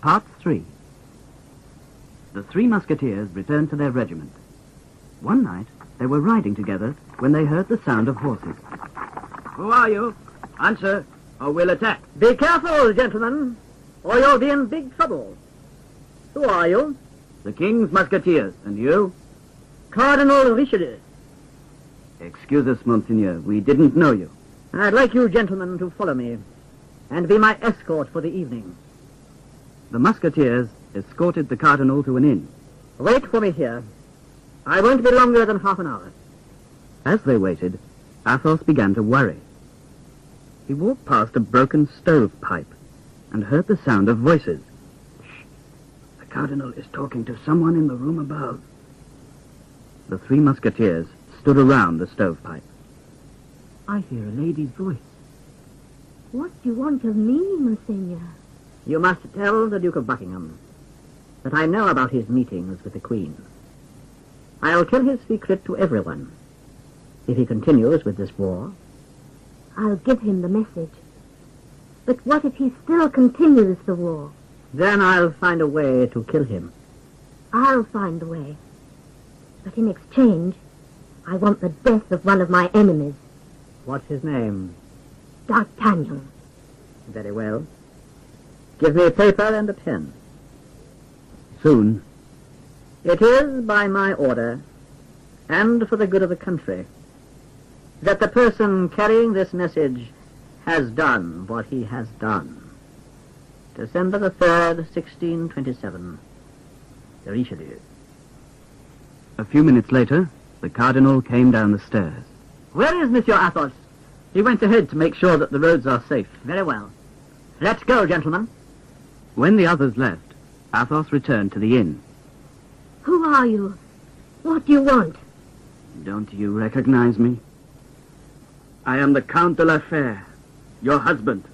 Part 3. The three Musketeers returned to their regiment. One night, they were riding together when they heard the sound of horses. Who are you? Answer, or we'll attack. Be careful, gentlemen, or you'll be in big trouble. Who are you? The King's Musketeers. And you? Cardinal Richelieu. Excuse us, Monseigneur. We didn't know you. I'd like you gentlemen to follow me and be my escort for the evening. The Musketeers escorted the Cardinal to an inn. Wait for me here. I won't be longer than half an hour. As they waited, Athos began to worry. He walked past a broken stovepipe and heard the sound of voices. Shh! The Cardinal is talking to someone in the room above. The three Musketeers stood around the stovepipe. I hear a lady's voice. What do you want of me, Monseigneur? You must tell the Duke of Buckingham that I know about his meetings with the Queen. I'll tell his secret to everyone. If he continues with this war, I'll give him the message. But what if he still continues the war? then I'll find a way to kill him. I'll find a way. But in exchange, I want the death of one of my enemies. What's his name? D'Artagnan. Very well. Give me paper and a pen. Soon, It is by my order, and for the good of the country, that the person carrying this message has done what he has done. December the 3rd, 1627. Richelieu. a few minutes later, the Cardinal came down the stairs. Where is Monsieur Athos? He went ahead to make sure that the roads are safe. Very well. Let's go, gentlemen. When the others left, Athos returned to the inn. Who are you? What do you want? Don't you recognize me? I am the Count de la Fère, your husband.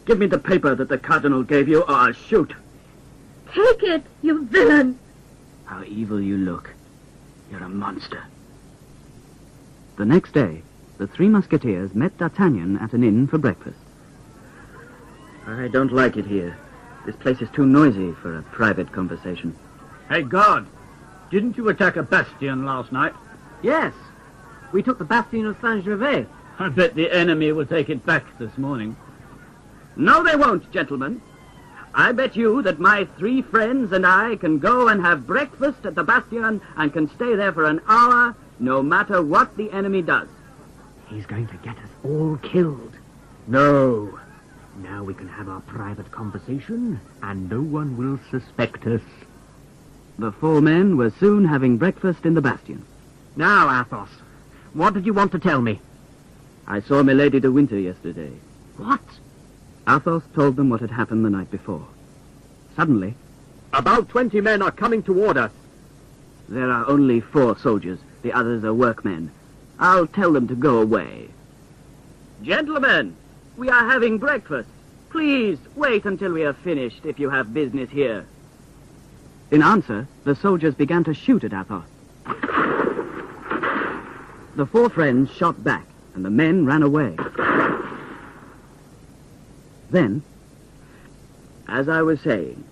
Give me the paper that the Cardinal gave you, or I'll shoot. Take it, you villain! How evil you look. You're a monster. The next day, the three Musketeers met D'Artagnan at an inn for breakfast. I don't like it here. This place is too noisy for a private conversation. Hey, guard, didn't you attack a bastion last night? Yes. We took the bastion of Saint-Gervais. I bet the enemy will take it back this morning. No, they won't, gentlemen. I bet you that my three friends and I can go and have breakfast at the bastion and can stay there for an hour, no matter what the enemy does. He's going to get us all killed. No. Now we can have our private conversation, and no one will suspect us. The four men were soon having breakfast in the bastion. Now, Athos, what did you want to tell me? I saw Milady de Winter yesterday. What? Athos told them what had happened the night before. Suddenly, About 20 men are coming toward us. there are only 4 soldiers. The others are workmen. I'll tell them to go away. Gentlemen, we are having breakfast. Please wait until we are finished if you have business here. In answer, the soldiers began to shoot at Athos. The 4 friends shot back, and the men ran away. Then, as I was saying,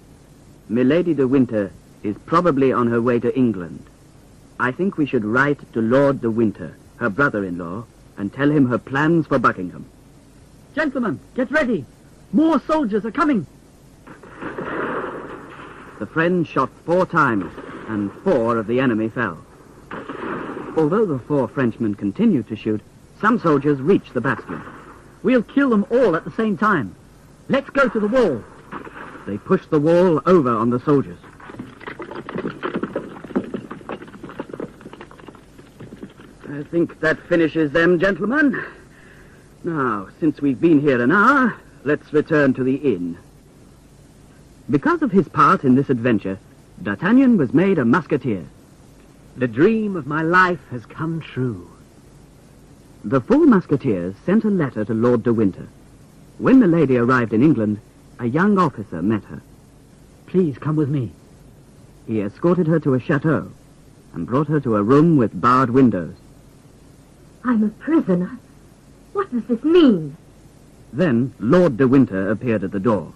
Milady de Winter is probably on her way to England. I think we should write to Lord de Winter, her brother-in-law, and tell him her plans for Buckingham. Gentlemen, get ready. More soldiers are coming. The friends shot 4 times, and 4 of the enemy fell. Although the 4 Frenchmen continued to shoot, some soldiers reached the bastion. We'll kill them all at the same time. Let's go to the wall. They pushed the wall over on the soldiers. I think that finishes them, gentlemen. Now, since we've been here an hour, let's return to the inn. Because of his part in this adventure, D'Artagnan was made a musketeer. The dream of my life has come true. The 4 musketeers sent a letter to Lord de Winter. When the lady arrived in England, a young officer met her. Please come with me. He escorted her to a chateau and brought her to a room with barred windows. I'm a prisoner. What does this mean? Then Lord de Winter appeared at the door.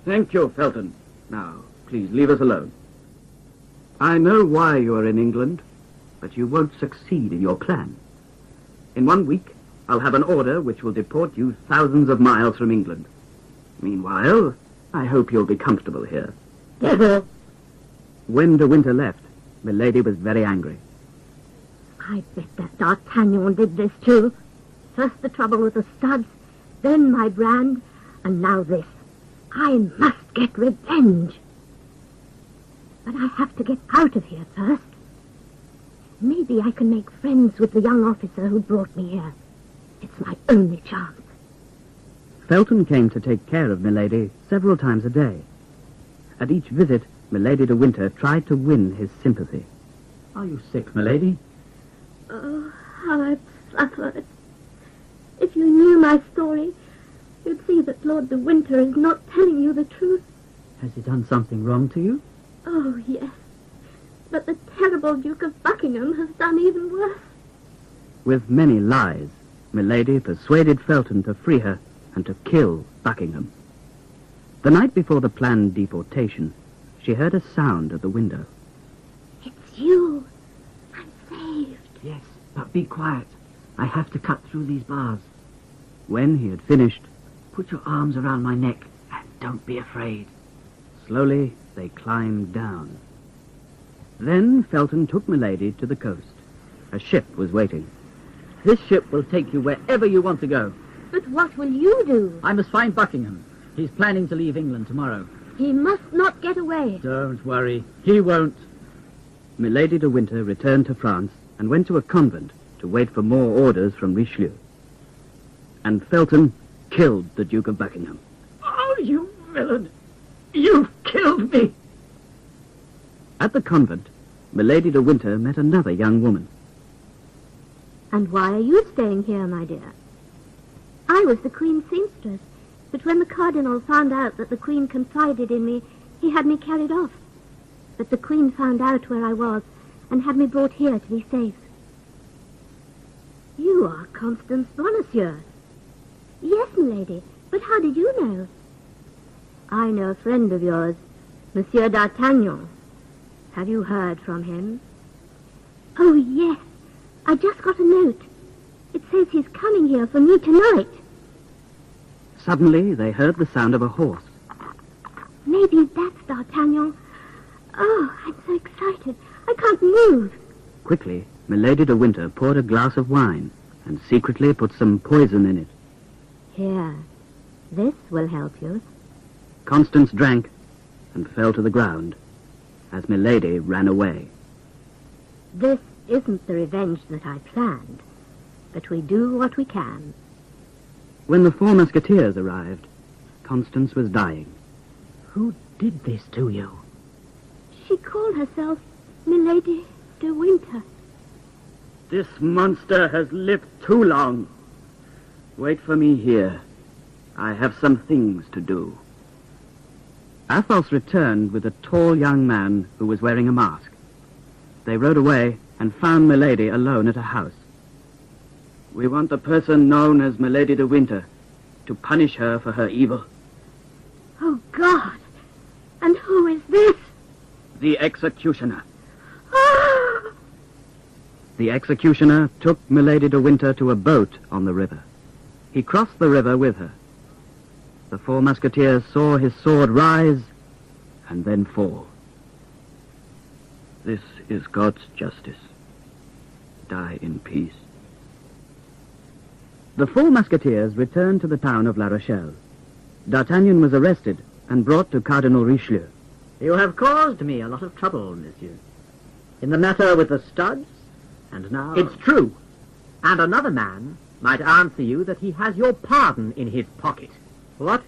Thank you, Felton. Now, please leave us alone. I know why you are in England, but you won't succeed in your plan. In 1 week, I'll have an order which will deport you thousands of miles from England. Meanwhile, I hope you'll be comfortable here. Devil! When de Winter left, Milady was very angry. I bet that D'Artagnan did this too. First the trouble with the studs, then my brand, and now this. I must get revenge. But I have to get out of here first. Maybe I can make friends with the young officer who brought me here. It's my only chance. Felton came to take care of Milady several times a day. At each visit, Milady de Winter tried to win his sympathy. Are you sick, milady? Oh, how I've suffered. If you knew my story, you'd see that Lord de Winter is not telling you the truth. Has he done something wrong to you? Oh, yes. But the terrible Duke of Buckingham has done even worse. With many lies, Milady persuaded Felton to free her and to kill Buckingham. The night before the planned deportation, she heard a sound at the window. It's you. I'm saved. Yes, but be quiet. I have to cut through these bars. When he had finished, Put your arms around my neck and don't be afraid. slowly they climbed down. Then Felton took Milady to the coast. A ship was waiting. This ship will take you wherever you want to go. But what will you do? I must find Buckingham. He's planning to leave England tomorrow. He must not get away. Don't worry. He won't. Milady de Winter returned to France and went to a convent to wait for more orders from Richelieu. And Felton killed the Duke of Buckingham. Oh, you villain! You've killed me! At the convent, Milady de Winter met another young woman. And why are you staying here, my dear? I was the Queen's seamstress, but when the Cardinal found out that the Queen confided in me, he had me carried off. But the Queen found out where I was and had me brought here to be safe. You are Constance Bonacieux. Yes, milady, but how did you know? I know a friend of yours, Monsieur d'Artagnan. Have you heard from him? Oh, yes. I just got a note. It says he's coming here for me tonight. Suddenly, they heard the sound of a horse. Maybe that's D'Artagnan. Oh, I'm so excited. I can't move. Quickly, Milady de Winter poured a glass of wine and secretly put some poison in it. Here, this will help you. Constance drank and fell to the ground as Milady ran away. This isn't the revenge that I planned, but we do what we can. When the 4 Musketeers arrived, Constance was dying. Who did this to you? She called herself Milady de Winter. This monster has lived too long. Wait for me here. I have some things to do. Athos returned with a tall young man who was wearing a mask. They rode away and found Milady alone at a house. We want the person known as Milady de Winter to punish her for her evil. Oh, God! And who is this? The executioner. Ah! The executioner took Milady de Winter to a boat on the river. He crossed the river with her. The 4 Musketeers saw his sword rise and then fall. This is God's justice. Die in peace. The 4 Musketeers returned to the town of La Rochelle. D'Artagnan was arrested and brought to Cardinal Richelieu. You have caused me a lot of trouble, monsieur. In the matter with the studs, and now... It's true. And another man might answer you that he has your pardon in his pocket. What?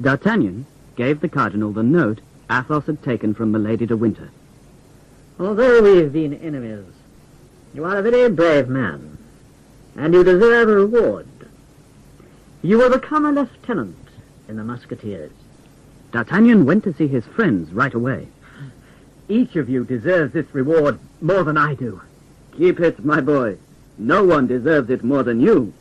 D'Artagnan gave the Cardinal the note Athos had taken from Milady de Winter. Although we've been enemies, you are a very brave man, and you deserve a reward. You will become a lieutenant in the Musketeers. D'Artagnan went to see his friends right away. Each of you deserves this reward more than I do. Keep it, my boy. No one deserves it more than you.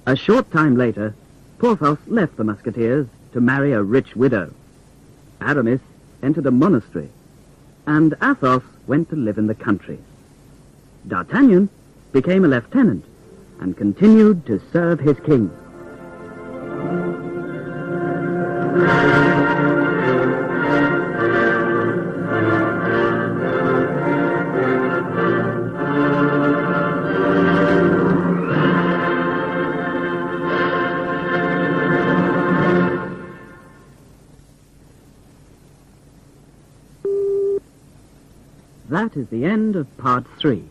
A short time later, Porthos left the Musketeers to marry a rich widow. Aramis entered a monastery, and Athos went to live in the country. D'Artagnan became a lieutenant and continued to serve his king. That is the end of part 3.